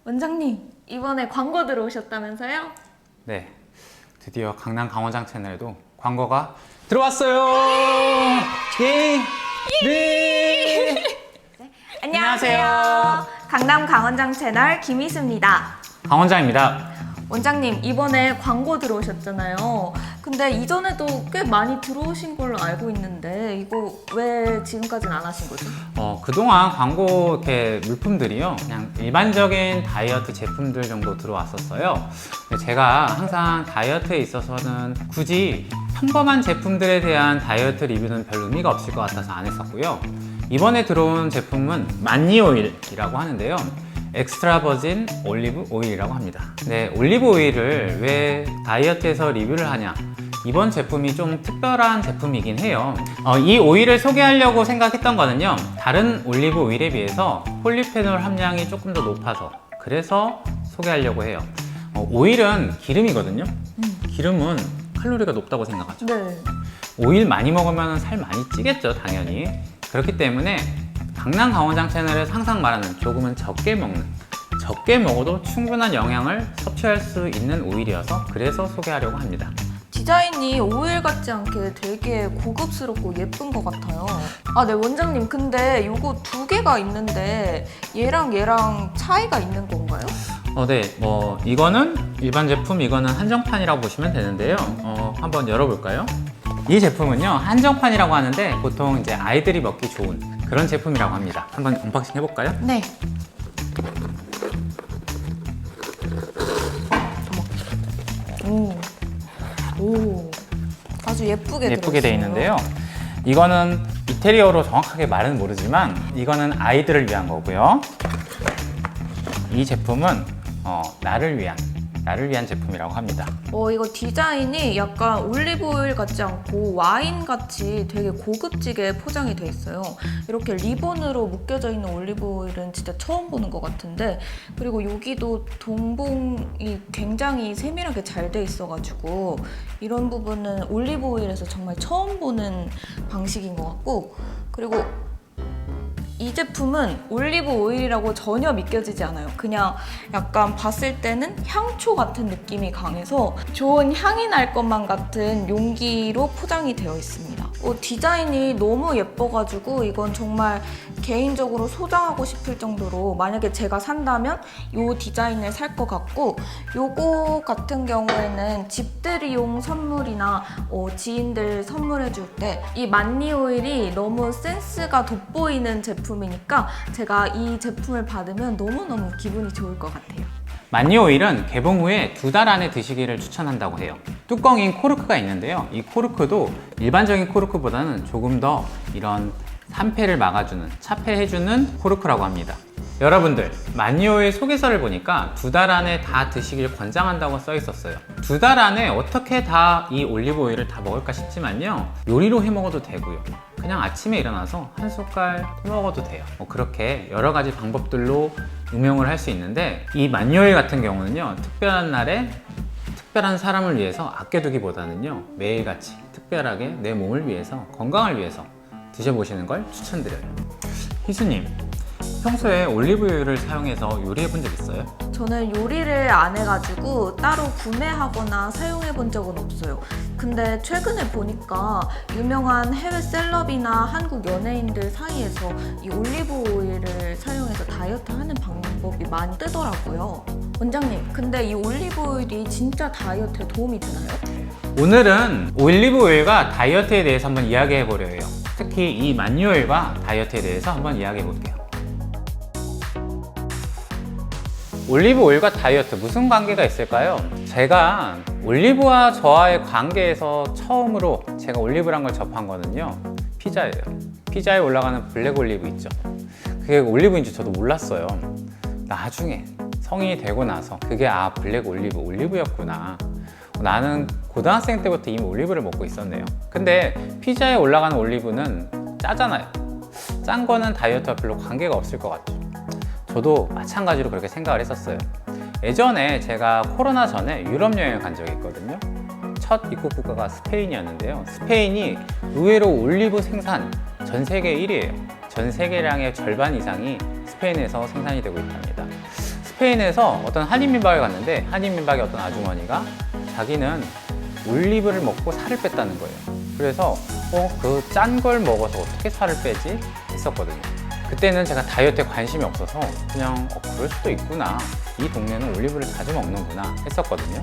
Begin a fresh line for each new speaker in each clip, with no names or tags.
원장님, 이번에 광고 들어오셨다면서요?
네, 드디어 강남 강원장 채널에도 광고가 들어왔어요. 예, 네.
안녕하세요. 강남 강원장 채널 김희수입니다.
강원장입니다.
원장님, 이번에 광고 들어오셨잖아요. 근데 이전에도 꽤 많이 들어오신 걸로 알고 있는데 이거 왜 지금까지는 안 하신 거죠?
그동안 광고 이렇게 물품들이요, 그냥 일반적인 다이어트 제품들 정도 들어왔었어요. 근데 제가 항상 다이어트에 있어서는 굳이 평범한 제품들에 대한 다이어트 리뷰는 별 의미가 없을 것 같아서 안 했었고요. 이번에 들어온 제품은 만니오일이라고 하는데요. 엑스트라 버진 올리브 오일이라고 합니다. 네, 올리브 오일을 왜 다이어트에서 리뷰를 하냐? 이번 제품이 좀 특별한 제품이긴 해요. 이 오일을 소개하려고 생각했던 거는요, 다른 올리브 오일에 비해서 폴리페놀 함량이 조금 더 높아서 그래서 소개하려고 해요. 오일은 기름이거든요. 기름은 칼로리가 높다고 생각하죠.
네.
오일 많이 먹으면 살 많이 찌겠죠, 당연히. 그렇기 때문에 강남 강원장 채널에서 항상 말하는 조금은 적게 먹어도 충분한 영양을 섭취할 수 있는 오일이어서 그래서 소개하려고 합니다.
디자인이 오일 같지 않게 되게 고급스럽고 예쁜 것 같아요. 아, 네, 원장님. 근데 이거 두 개가 있는데 얘랑 차이가 있는 건가요?
네, 이거는 일반 제품, 이거는 한정판이라고 보시면 되는데요. 한번 열어볼까요? 이 제품은요, 한정판이라고 하는데 보통 이제 아이들이 먹기 좋은 그런 제품이라고 합니다. 한번 언박싱 해볼까요?
네. 오, 아주 예쁘게
예쁘게 돼
들어있어요.
있는데요. 이거는 이태리어로 정확하게 말은 모르지만 이거는 아이들을 위한 거고요. 이 제품은 나를 위한 제품이라고 합니다.
이거 디자인이 약간 올리브오일 같지 않고 와인 같이 되게 고급지게 포장이 돼 있어요. 이렇게 리본으로 묶여져 있는 올리브오일은 진짜 처음 보는 것 같은데, 그리고 여기도 동봉이 굉장히 세밀하게 잘 돼 있어가지고 이런 부분은 올리브오일에서 정말 처음 보는 방식인 것 같고, 그리고 이 제품은 올리브 오일이라고 전혀 믿겨지지 않아요. 그냥 약간 봤을 때는 향초 같은 느낌이 강해서 좋은 향이 날 것만 같은 용기로 포장이 되어 있습니다. 디자인이 너무 예뻐가지고 이건 정말 개인적으로 소장하고 싶을 정도로, 만약에 제가 산다면 이 디자인을 살 것 같고, 요거 같은 경우에는 집들이용 선물이나 지인들 선물해줄 때 이 만니 오일이 너무 센스가 돋보이는 제품이니까 제가 이 제품을 받으면 너무너무 기분이 좋을 것 같아요.
만니 오일은 개봉 후에 2달 안에 드시기를 추천한다고 해요. 뚜껑인 코르크가 있는데요. 이 코르크도 일반적인 코르크보다는 조금 더 이런 산패를 막아주는, 차폐해주는 코르크라고 합니다. 여러분들, 만니 오일 소개서를 보니까 2달 안에 다 드시길 권장한다고 써 있었어요. 2달 안에 어떻게 다 이 올리브 오일을 다 먹을까 싶지만요, 요리로 해 먹어도 되고요, 그냥 아침에 일어나서 한 숟갈 해 먹어도 돼요. 그렇게 여러 가지 방법들로 응용을 할 수 있는데, 이 만니 오일 같은 경우는요, 특별한 날에 특별한 사람을 위해서 아껴두기보다는요, 매일같이 특별하게 내 몸을 위해서, 건강을 위해서 드셔보시는 걸 추천드려요. 희수님, 평소에 올리브유를 사용해서 요리해 본 적 있어요?
저는 요리를 안 해가지고 따로 구매하거나 사용해 본 적은 없어요. 근데 최근에 보니까 유명한 해외 셀럽이나 한국 연예인들 사이에서 이 올리브 오일을 사용해서 다이어트 하는 방법이 많이 뜨더라고요. 원장님, 근데 이 올리브 오일이 진짜 다이어트에 도움이 되나요?
오늘은 올리브 오일과 다이어트에 대해서 한번 이야기해 보려 해요. 특히 이 만니 오일과 다이어트에 대해서 한번 이야기해 볼게요. 올리브 오일과 다이어트 무슨 관계가 있을까요? 제가 올리브와 저와의 관계에서 처음으로 제가 올리브란 걸 접한 거는요, 피자예요. 피자에 올라가는 블랙 올리브 있죠. 그게 올리브인 줄 저도 몰랐어요. 나중에 성인이 되고 나서 그게 블랙 올리브였구나. 나는 고등학생 때부터 이미 올리브를 먹고 있었네요. 근데 피자에 올라가는 올리브는 짜잖아요. 짠 거는 다이어트와 별로 관계가 없을 것 같죠. 저도 마찬가지로 그렇게 생각을 했었어요. 예전에 제가 코로나 전에 유럽 여행을 간 적이 있거든요. 첫 입국 국가가 스페인이었는데요. 스페인이 의외로 올리브 생산 전 세계 1위예요. 전 세계량의 절반 이상이 스페인에서 생산이 되고 있답니다. 스페인에서 어떤 한인민박에 갔는데 한인민박의 어떤 아주머니가 자기는 올리브를 먹고 살을 뺐다는 거예요. 그래서 그 짠 걸 먹어서 어떻게 살을 빼지? 했었거든요. 그때는 제가 다이어트에 관심이 없어서 그냥 그럴 수도 있구나, 이 동네는 올리브를 자주 먹는구나 했었거든요.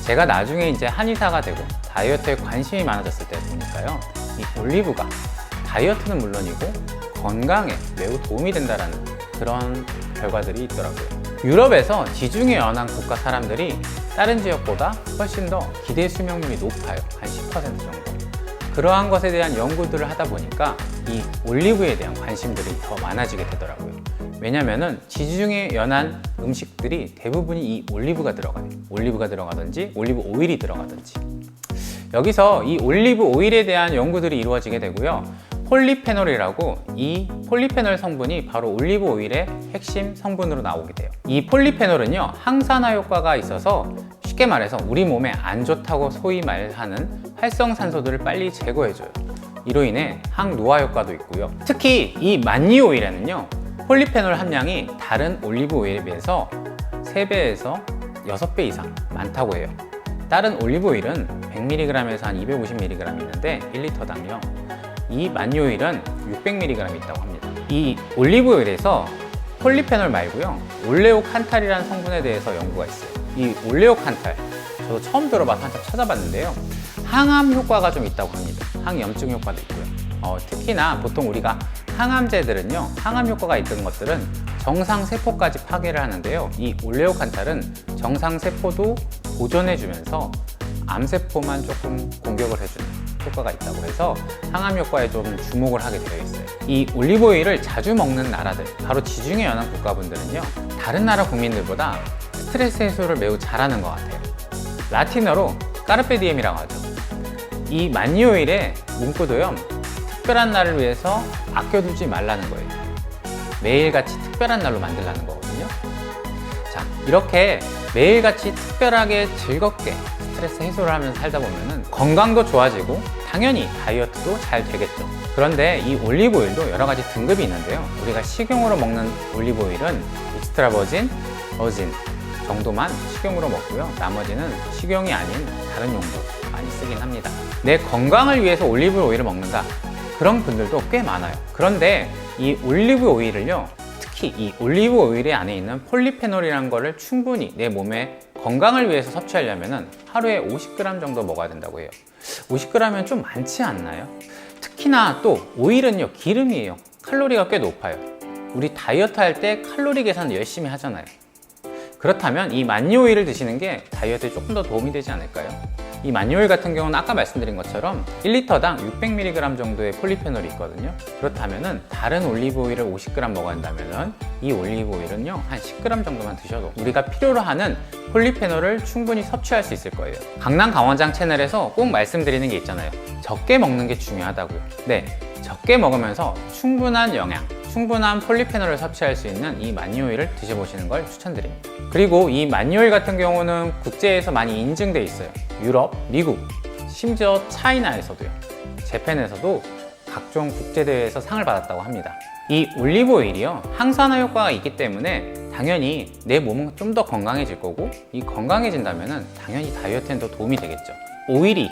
제가 나중에 이제 한의사가 되고 다이어트에 관심이 많아졌을 때 보니까요, 이 올리브가 다이어트는 물론이고 건강에 매우 도움이 된다라는 그런 결과들이 있더라고요. 유럽에서 지중해 연안 국가 사람들이 다른 지역보다 훨씬 더 기대 수명률이 높아요. 한 10% 정도. 그러한 것에 대한 연구들을 하다 보니까 이 올리브에 대한 관심들이 더 많아지게 되더라고요. 왜냐면은 지중해 연안 음식들이 대부분이 이 올리브가 들어가요. 올리브가 들어가든지 올리브 오일이 들어가든지. 여기서 이 올리브 오일에 대한 연구들이 이루어지게 되고요. 폴리페놀이라고, 이 폴리페놀 성분이 바로 올리브 오일의 핵심 성분으로 나오게 돼요. 이 폴리페놀은요, 항산화 효과가 있어서 쉽게 말해서 우리 몸에 안 좋다고 소위 말하는 활성산소들을 빨리 제거해줘요. 이로 인해 항노화 효과도 있고요. 특히 이 만리 오일에는요, 폴리페놀 함량이 다른 올리브 오일에 비해서 3배에서 6배 이상 많다고 해요. 다른 올리브 오일은 100mg에서 한 250mg 있는데 1리터당요. 이 만리 오일은 600mg 있다고 합니다. 이 올리브 오일에서 폴리페놀 말고요, 올레오칸탈이라는 성분에 대해서 연구가 있어요. 이 올레오칸탈, 저도 처음 들어봐서 한참 찾아봤는데요, 항암 효과가 좀 있다고 합니다. 항염증 효과도 있고요. 특히나 보통 우리가 항암제들은요, 항암 효과가 있던 것들은 정상세포까지 파괴를 하는데요, 이 올레오칸탈은 정상세포도 보존해주면서 암세포만 조금 공격을 해주는 효과가 있다고 해서 항암 효과에 좀 주목을 하게 되어 있어요. 이 올리브 오일을 자주 먹는 나라들, 바로 지중해 연안 국가분들은요, 다른 나라 국민들보다 스트레스 해소를 매우 잘하는 것 같아요. 라틴어로 까르페디엠이라고 하죠. 이 만리 오일의 문구도요, 특별한 날을 위해서 아껴두지 말라는 거예요. 매일같이 특별한 날로 만들라는 거거든요. 자, 이렇게 매일같이 특별하게 즐겁게 스트레스 해소를 하면서 살다 보면은 건강도 좋아지고 당연히 다이어트도 잘 되겠죠. 그런데 이 올리브 오일도 여러 가지 등급이 있는데요, 우리가 식용으로 먹는 올리브 오일은 익스트라 버진, 버진 정도만 식용으로 먹고요, 나머지는 식용이 아닌 다른 용도 많이 쓰긴 합니다. 내 건강을 위해서 올리브 오일을 먹는다, 그런 분들도 꽤 많아요. 그런데 이 올리브 오일을요, 특히 이 올리브 오일 안에 있는 폴리페놀이라는 거를 충분히 내 몸에 건강을 위해서 섭취하려면 하루에 50g 정도 먹어야 된다고 해요. 50g이면 좀 많지 않나요? 특히나 또 오일은요, 기름이에요. 칼로리가 꽤 높아요. 우리 다이어트 할 때 칼로리 계산 열심히 하잖아요. 그렇다면 이 만리 오일을 드시는 게 다이어트에 조금 더 도움이 되지 않을까요? 이 만리 오일 같은 경우는 아까 말씀드린 것처럼 1리터당 600mg 정도의 폴리페놀이 있거든요. 그렇다면 다른 올리브 오일을 50g 먹어야 한다면 이 올리브 오일은요, 한 10g 정도만 드셔도 우리가 필요로 하는 폴리페놀을 충분히 섭취할 수 있을 거예요. 강남 강원장 채널에서 꼭 말씀드리는 게 있잖아요. 적게 먹는 게 중요하다고요. 네, 적게 먹으면서 충분한 영양, 충분한 폴리페놀을 섭취할 수 있는 이 만리 오일을 드셔보시는 걸 추천드립니다. 그리고 이 만리 오일 같은 경우는 국제에서 많이 인증돼 있어요. 유럽, 미국, 심지어 차이나에서도요, 재팬에서도 각종 국제대회에서 상을 받았다고 합니다. 이 올리브 오일이요, 항산화 효과가 있기 때문에 당연히 내 몸은 좀 더 건강해질 거고, 이 건강해진다면 당연히 다이어트엔 더 도움이 되겠죠. 오일이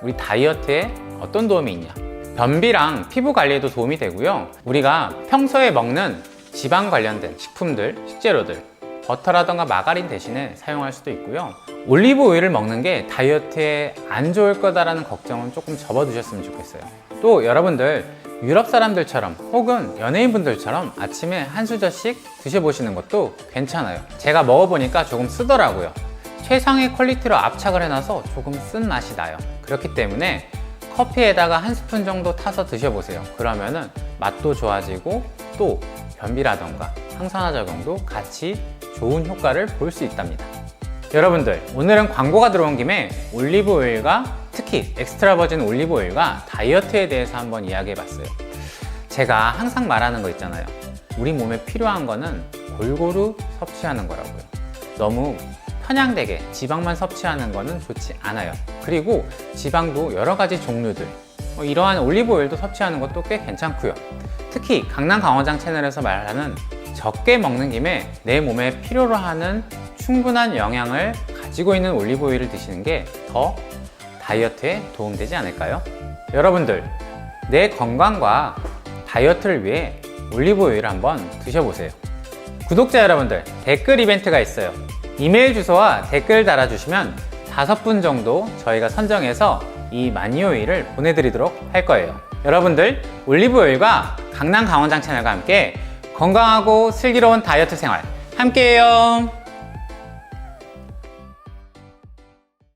우리 다이어트에 어떤 도움이 있냐? 변비랑 피부 관리에도 도움이 되고요, 우리가 평소에 먹는 지방 관련된 식품들, 식재료들, 버터라던가 마가린 대신에 사용할 수도 있고요, 올리브 오일을 먹는 게 다이어트에 안 좋을 거다라는 걱정은 조금 접어두셨으면 좋겠어요. 또 여러분들 유럽 사람들처럼 혹은 연예인분들처럼 아침에 한 수저씩 드셔보시는 것도 괜찮아요. 제가 먹어보니까 조금 쓰더라고요. 최상의 퀄리티로 압착을 해놔서 조금 쓴 맛이 나요. 그렇기 때문에 커피에다가 한 스푼 정도 타서 드셔보세요. 그러면은 맛도 좋아지고 또 변비라던가 항산화 작용도 같이 좋은 효과를 볼 수 있답니다. 여러분들, 오늘은 광고가 들어온 김에 올리브 오일과 특히 엑스트라 버진 올리브 오일과 다이어트에 대해서 한번 이야기해 봤어요. 제가 항상 말하는 거 있잖아요. 우리 몸에 필요한 거는 골고루 섭취하는 거라고요. 너무 편향되게 지방만 섭취하는 거는 좋지 않아요. 그리고 지방도 여러 가지 종류들, 이러한 올리브 오일도 섭취하는 것도 꽤 괜찮고요. 특히 강남 강원장 채널에서 말하는 적게 먹는 김에 내 몸에 필요로 하는 충분한 영양을 가지고 있는 올리브오일을 드시는 게 더 다이어트에 도움되지 않을까요? 여러분들, 내 건강과 다이어트를 위해 올리브오일을 한번 드셔보세요. 구독자 여러분들, 댓글 이벤트가 있어요. 이메일 주소와 댓글 달아주시면 5분 정도 저희가 선정해서 이 마니오일을 보내드리도록 할 거예요. 여러분들, 올리브오일과 강남 강원장 채널과 함께 건강하고 슬기로운 다이어트 생활 함께해요.